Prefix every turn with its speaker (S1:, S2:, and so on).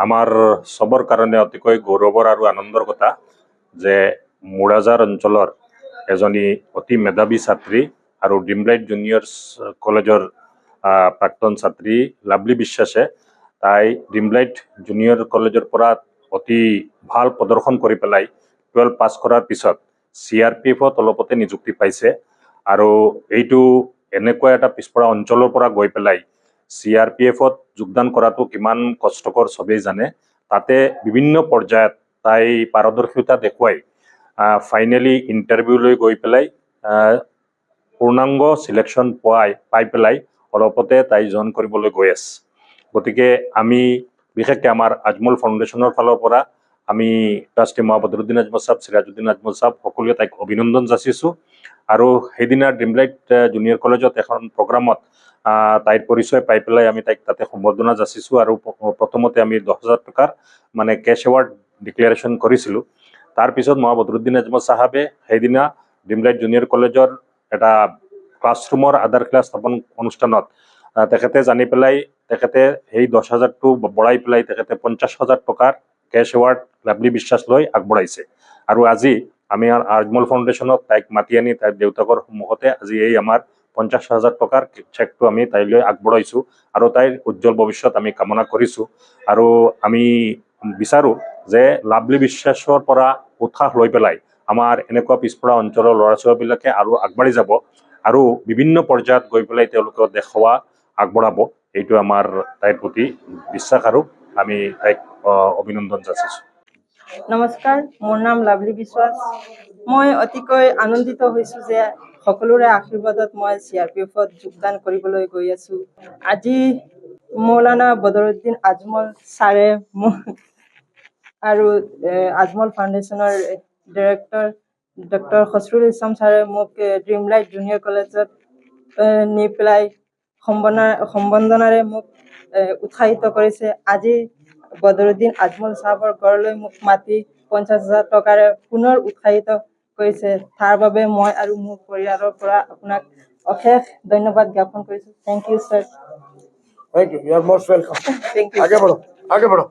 S1: আমাৰ সবৰ কাৰণে অতিকৈ গৌৰৱৰ আৰু আনন্দৰ কথা যে মুৰাজাৰ অঞ্চলৰ এজনী অতি মেধাৱী ছাত্ৰী আৰু ড্ৰিমলাইট জুনিয়ৰ্ছ কলেজৰ প্ৰাক্তন ছাত্ৰী লাভলী বিশ্বাসে তাই ড্ৰিমলাইট জুনিয়ৰ কলেজৰ পৰা অতি ভাল প্ৰদৰ্শন কৰি পেলাই 12 পাছ কৰাৰ পিছত CRPFত অলপতে নিযুক্তি পাইছে আৰু এইটো এনেকুৱা এটা পিছপৰা অঞ্চলৰ পৰা গৈ পেলাই CRPFত যোগদান কৰাটো কিমান কষ্টকৰ সবেই জানে তাতে বিভিন্ন পৰ্যায়ত তাই পাৰদৰ্শিতা দেখুৱাই ফাইনেলি ইণ্টাৰভিউলৈ গৈ পেলাই পূৰ্ণাংগ সিলেকশ্যন পাই পেলাই অলপতে তাই জইন কৰিবলৈ গৈ আছে গতিকে আমি বিশেষকৈ আমাৰ আজমল ফাউণ্ডেশ্যনৰ ফালৰ পৰা আমি ট্ৰাষ্টি বদৰুদ্দিন আজমল সাহেব সিৰাজউদ্দিন আজমল সাহেব সকলোৱে তাইক অভিনন্দন যাচিছোঁ আৰু সেইদিনা ড্ৰিমলাইট জুনিয়ৰ কলেজত এখন প্ৰগ্ৰামত তাইৰ পৰিচয় পাই পেলাই আমি তাইক তাতে সম্বৰ্ধনা যাচিছোঁ আৰু প্ৰথমতে আমি 10,000 টকাৰ মানে কেছ এৱাৰ্ড ডিক্লেৰেশ্যন কৰিছিলোঁ তাৰপিছত বদৰুদ্দিন আজমল সাহেবে সেইদিনা ড্ৰিমলাইট জুনিয়ৰ কলেজৰ এটা ক্লাছৰুমৰ আধাৰশিলা স্থাপন অনুষ্ঠানত তেখেতে জানি পেলাই তেখেতে সেই 10,000টো বঢ়াই পেলাই তেখেতে 50,000 টকাৰ কেছ এৱাৰ্ড লাভলী বিশ্বাস লৈ আগবঢ়াইছে আৰু আজি আমি আজমল ফাউণ্ডেশ্যনত তাইক মাতি আনি তাইৰ দেউতাকৰ সন্মুখতে আজি এই আমাৰ 50,000 টকাৰ চেকটো আমি তাইলৈ আগবঢ়াইছোঁ আৰু তাইৰ উজ্জ্বল ভৱিষ্যত আমি কামনা কৰিছোঁ আৰু আমি বিচাৰোঁ যে লাভলী বিশ্বাসৰ পৰা উৎসাহ লৈ পেলাই আমাৰ এনেকুৱা পিছপৰা অঞ্চলৰ ল'ৰা ছোৱালীবিলাকে আৰু আগবাঢ়ি যাব আৰু বিভিন্ন পৰ্যায়ত গৈ পেলাই তেওঁলোকে দেখুওৱা আগবঢ়াব এইটো আমাৰ তাইৰ প্ৰতি বিশ্বাস আৰু আমি তাইক অভিনন্দন যাচিছোঁ
S2: নমস্কাৰ মোৰ নাম লাভলী বিশ্বাস মই অতিকৈ আনন্দিত হৈছোঁ যে সকলোৰে আশীৰ্বাদত মই CRPFত যোগদান কৰিবলৈ গৈ আছোঁ আজি মৌলানা বদৰুদ্দিন আজমল ছাৰে মোক আৰু আজমল ফাউণ্ডেশ্যনৰ ডিৰেক্টৰ ডক্টৰ খচৰুল ইছলাম ছাৰে মোক ড্ৰিমলাইট জুনিয়ৰ কলেজত নি পেলাই সম্বৰ্ধনাৰে মোক উৎসাহিত কৰিছে আজি বদৰুদ্দিন আজমল সাহেবৰ ঘৰলৈ মোক মাতি 50,000 টকাৰে পুনৰ উৎসাহিত কৰিছে তাৰ বাবে মই আৰু মোৰ পৰিয়ালৰ পৰা আপোনাক অশেষ ধন্যবাদ জ্ঞাপন কৰিছোঁ thank you sir
S3: Thank you. You are most welcome.
S2: Thank you.
S3: आगे बढ़ो